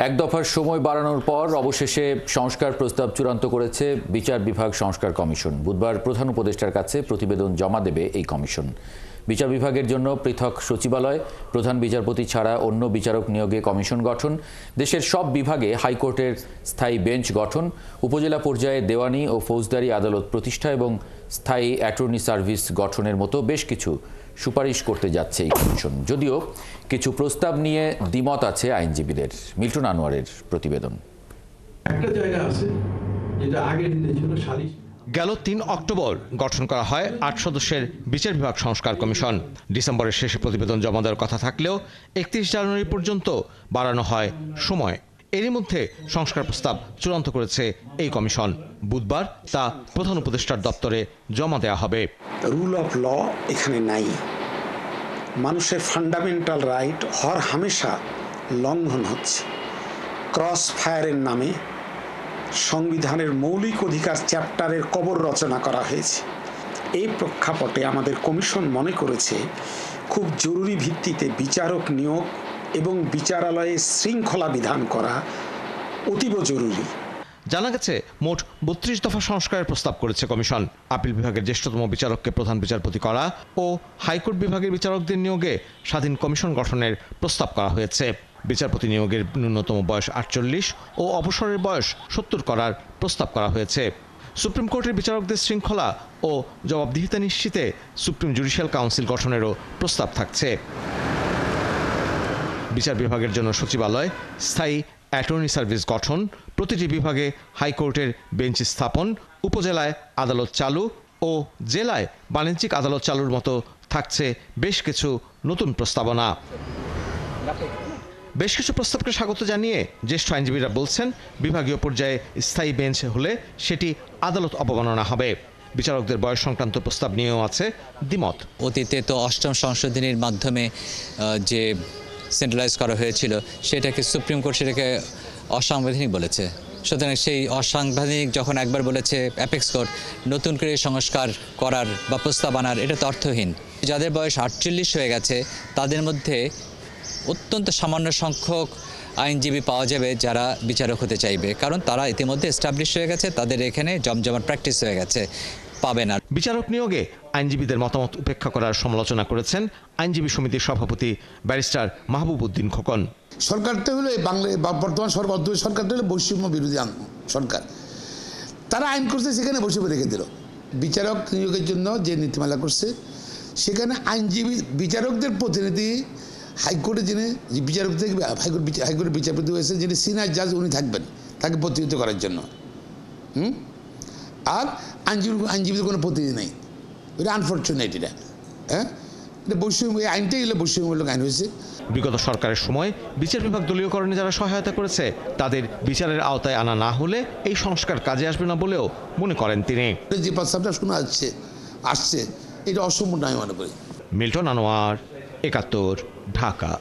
এক দফার সময় বাড়ানোর পর অবশেষে সংস্কার প্রস্তাব চূড়ান্ত করেছে বিচার বিভাগ সংস্কার কমিশন। বুধবার প্রধান উপদেষ্টার কাছে প্রতিবেদন জমা দেবে এই কমিশন। বিচার বিভাগের জন্য পৃথক সচিবালয়, প্রধান বিচারপতি ছাড়া অন্য বিচারক নিয়োগে কমিশন গঠন, দেশের সব বিভাগে হাইকোর্টের স্থায়ী বেঞ্চ গঠন, উপজেলা পর্যায়ে দেওয়ানি ও ফৌজদারি আদালত প্রতিষ্ঠা এবং স্থায়ী অ্যাটর্নি সার্ভিস গঠনের মতো বেশ কিছু সুপারিশ করতে যাচ্ছে এই কমিশন। যদিও কিছু প্রস্তাব নিয়ে দ্বিমত আছে আইনজীবীদের। মিল্টন আনোয়ারের প্রতিবেদন। একটা জায়গা আছে যেটা আগের দিনে ছিল সালিশ। গেল ৩ অক্টোবর গঠন করা হয় ৮ সদস্যের বিচার বিভাগ সংস্কার কমিশন। ডিসেম্বরের শেষে প্রতিবেদন জমা দেওয়ার কথা থাকলেও ৩১ জানুয়ারি পর্যন্ত বাড়ানো হয় সময়। এরই মধ্যে সংস্কার প্রস্তাব চূড়ান্ত করেছে এই কমিশন। বুধবার তা প্রধান উপদেষ্টার দপ্তরে জমা দেওয়া হবে। রুল অফ ল এখানে নাই। মানুষের ফান্ডামেন্টাল রাইট হর হামেশা লঙ্ঘন হচ্ছে। ক্রস ফায়ারের নামে সংবিধানের মৌলিক অধিকার চ্যাপ্টারের কবর রচনা করা হয়েছে। এই প্রেক্ষাপটে আমাদের কমিশন মনে করেছে খুব জরুরি ভিত্তিতে বিচারক নিয়োগ এবং বিচারালয়ে শৃঙ্খলা বিধান করা অতীব জরুরি। জানা গেছে মোট ৩২ দফা সংস্কারের প্রস্তাব করেছে কমিশন। আপিল বিভাগের জ্যেষ্ঠতম বিচারককে প্রধান বিচারপতি করা ও হাইকোর্ট বিভাগের বিচারকদের নিয়োগে স্বাধীন কমিশন গঠনের প্রস্তাব করা হয়েছে। বিচারপতি নিয়োগের ন্যূনতম বয়স ৪৮ ও অবসরের বয়স ৭০ করার প্রস্তাব করা হয়েছে। সুপ্রিম কোর্টের বিচারকদের শৃঙ্খলা ও জবাবদিহিতা নিশ্চিতে সুপ্রিম জুডিশিয়াল কাউন্সিল গঠনেরও প্রস্তাব থাকছে। বিচার বিভাগের জন্য সচিবালয়, স্থায়ী অ্যাটর্নি সার্ভিস গঠন, প্রতিটি বিভাগে হাইকোর্টের বেঞ্চ স্থাপন, উপজেলায় আদালত চালু ও জেলায় বাণিজ্যিক আদালত চালুর মতো থাকছে বেশ কিছু নতুন প্রস্তাবনা। বেশ কিছু প্রস্তাবকে স্বাগত জানিয়ে জ্যেষ্ঠ আইনজীবীরা বলছেন, বিভাগীয় পর্যায়ে স্থায়ী বেঞ্চ হলে সেটি আদালত অবমাননা হবে। বিচারকদের বয়স সংক্রান্ত প্রস্তাব নিয়েও আছে দ্বিমত। অতীতে তো অষ্টম সংশোধনীর মাধ্যমে যে সেন্ট্রালাইজ করা হয়েছিল সেটাকে সুপ্রিম কোর্ট সেটাকে অসাংবিধানিক বলেছে। সুতরাং সেই অসাংবিধানিক যখন একবার বলেছে অ্যাপেক্স কোর্ট, নতুন করে সংস্কার করার বা প্রস্তাব আনার এটা তো অর্থহীন। যাদের বয়স ৪৮ হয়ে গেছে তাদের মধ্যে অত্যন্ত সামান্য সংখ্যক আইনজীবী পাওয়া যাবে যারা বিচারক হতে চাইবে, কারণ তারা ইতিমধ্যে এস্টাবলিশ হয়ে গেছে, তাদের এখানে জমজমাট প্র্যাকটিস হয়ে গেছে, পাবে না। বিচারক নিয়োগে আইনজীবীদের মতামত উপেক্ষা করার সমালোচনা করেছেন আইনজীবী সমিতির সভাপতি ব্যারিস্টার মাহবুব উদ্দিন খোকন। সরকারটা হলো বর্তমান সরকারটা হলো বৈষম্য বিরোধী সরকার। তারা আইন করছে, সেখানে বৈষম্য রেখে দিল। বিচারক নিয়োগের জন্য যে নীতিমালা করছে সেখানে আইনজীবী বিচারকদের প্রতিনিধি হাইকোর্টে যিনি বিচারক থেকে হাইকোর্টের বিচারপতি হয়েছে, যিনি সিনিয়র জাজ, উনি থাকবেন তাকে প্রতিনিধিত্ব করার জন্য। আর আইনজীবীদের কোনো প্রতিনিধি নেই। এটা আনফর্চুনেট। এটা এটা বৈষম্য, এই আইনটাই হলো বৈষম্যমূলক আইন হয়েছে। বিগত সরকারের সময় বিচার বিভাগ দলীয়করণে যারা সহায়তা করেছে তাদের বিচারের আওতায় আনা না হলে এই সংস্কার কাজে আসবে না বলেও মনে করেন তিনি। যে প্রস্তাবটা শোনা আসছে এটা অসম্পূর্ণ আমি মনে করি। মিল্টন আনোয়ার, ৭১, ঢাকা।